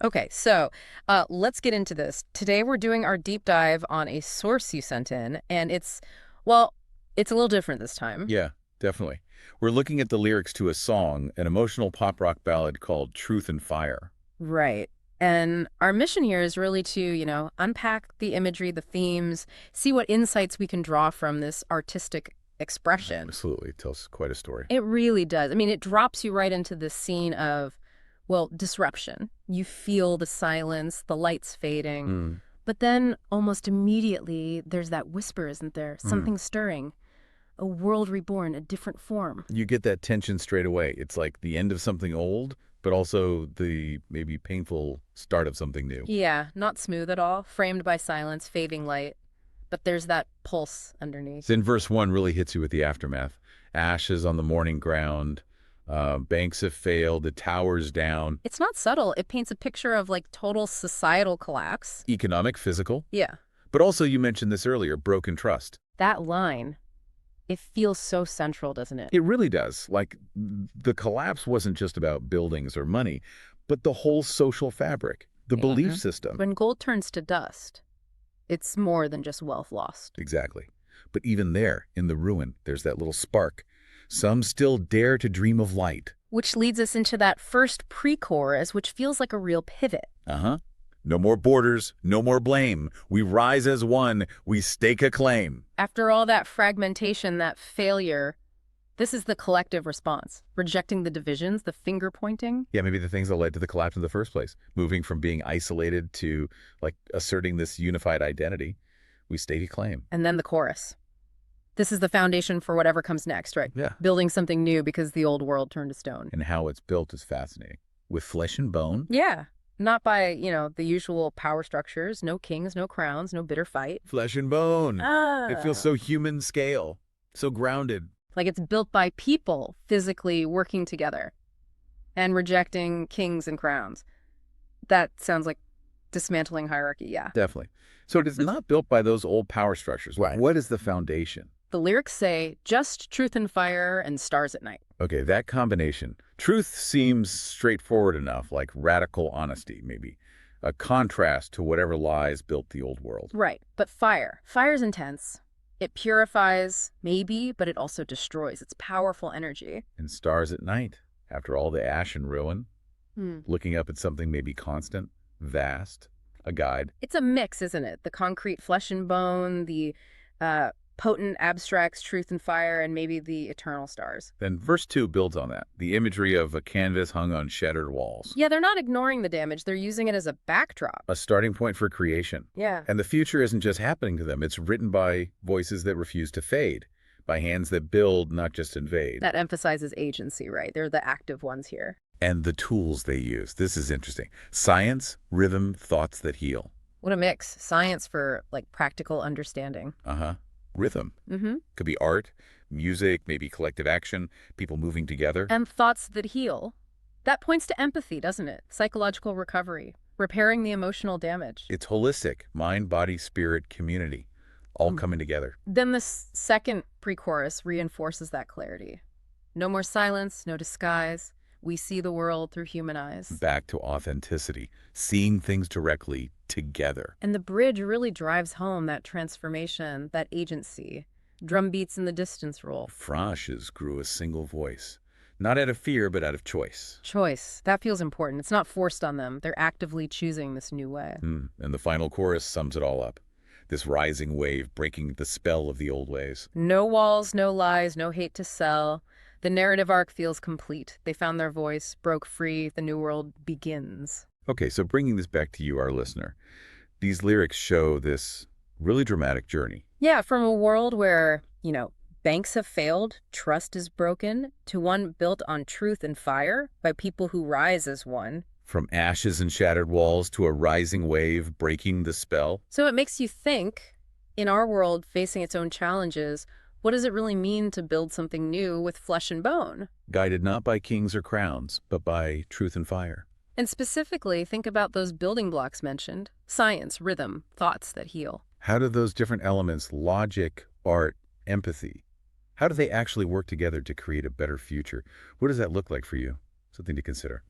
Okay, so let's get into this. Today we're doing our deep dive on a source you sent in, and well, it's a little different this time. Yeah, definitely. We're looking at the lyrics to a song, an emotional pop rock ballad called Truth and Fire. Right. And our mission here is really to, unpack the imagery, the themes, see what insights we can draw from this artistic expression. Absolutely. It tells quite a story. It really does. I mean, it drops you right into this scene of, well, disruption. You feel the silence, the lights fading, Mm. but then almost immediately there's that whisper, isn't there? Mm. Something stirring, a world reborn, a different form. You get that tension straight away. It's like the end of something old, but also the maybe painful start of something new. Yeah, not smooth at all, framed by silence, fading light, but there's that pulse underneath. Then verse 1 really hits you with the aftermath. Ashes on the morning ground, banks have failed, the tower's down. It's not subtle. It paints a picture of like total societal collapse. Economic, physical, Yeah. but also you mentioned this earlier, broken trust. That line, it feels so central, doesn't it? It really does. Like, the collapse wasn't just about buildings or money, but the whole social fabric, the belief Yeah. system. When gold turns to dust, it's more than just wealth lost. Exactly. But even there, in the ruin, there's that little spark. Some still dare to dream of light. Which leads us into that first pre-chorus, which feels like a real pivot. Uh-huh. No more borders, no more blame. We rise as one, we stake a claim. After all that fragmentation, that failure, this is the collective response. Rejecting the divisions, the finger pointing, Yeah, maybe the things that led to the collapse in the first place. Moving from being isolated to, like, asserting this unified identity. We stake a claim. and then the chorus. This is the foundation for whatever comes next, right? Yeah. Building something new because the old world turned to stone. And how it's built is fascinating. With flesh and bone. Yeah. Not by, the usual power structures, no kings, no crowns, no bitter fight. Flesh and bone. It feels Ah. so human scale, so grounded. Like it's built by people physically working together and rejecting kings and crowns. That sounds like dismantling hierarchy, yeah. Definitely. So it is not built by those old power structures. Right. What is the foundation? The lyrics say, just truth and fire and stars at night. Okay, that combination. Truth seems straightforward enough, like radical honesty, maybe. A contrast to whatever lies built the old world. Right. But fire. Fire's intense. It purifies, maybe, but it also destroys. It's powerful energy. And stars at night, after all the ash and ruin, Hmm. looking up at something maybe constant, vast, a guide. It's a mix, isn't it? The concrete flesh and bone, the potent abstracts, truth and fire, and maybe the eternal stars. Then verse 2 builds on that, the imagery of a canvas hung on shattered walls. Yeah, they're not ignoring the damage. They're using it as a backdrop. A starting point for creation. Yeah. And the future isn't just happening to them, it's written by voices that refuse to fade, by hands that build, not just invade. That emphasizes agency, right? They're the active ones here. And the tools they use. This is interesting. Science, rhythm, thoughts that heal. What a mix. Science for like practical understanding. Uh-huh. Rhythm. Mm-hmm. Could be art, music, maybe collective action, people moving together. And thoughts that heal. That points to empathy, doesn't it? Psychological recovery, repairing the emotional damage. It's holistic. Mind, body, spirit, community. All coming together. Then the second pre-chorus reinforces that clarity. No more silence, no disguise. We see the world through human eyes. Back to authenticity. Seeing things directly together. And the bridge really drives home that transformation, that agency. Drum beats in the distance roll. Frashes grew a single voice. Not out of fear, but out of choice. Choice. That feels important. It's not forced on them. They're actively choosing this new way. And the final chorus sums it all up. This rising wave breaking the spell of the old ways. No walls, no lies, no hate to sell. The narrative arc feels complete. They found their voice, broke free, the new world begins. Okay, so bringing this back to you, our listener. These lyrics show this really dramatic journey. Yeah, from a world where, banks have failed, trust is broken, to one built on truth and fire by people who rise as one. From ashes and shattered walls to a rising wave breaking the spell. So it makes you think, in our world facing its own challenges, what does it really mean to build something new with flesh and bone? Guided not by kings or crowns, but by truth and fire. And specifically, think about those building blocks mentioned: science, rhythm, thoughts that heal. How do those different elements, logic, art, empathy, how do they actually work together to create a better future? What does that look like for you? Something to consider.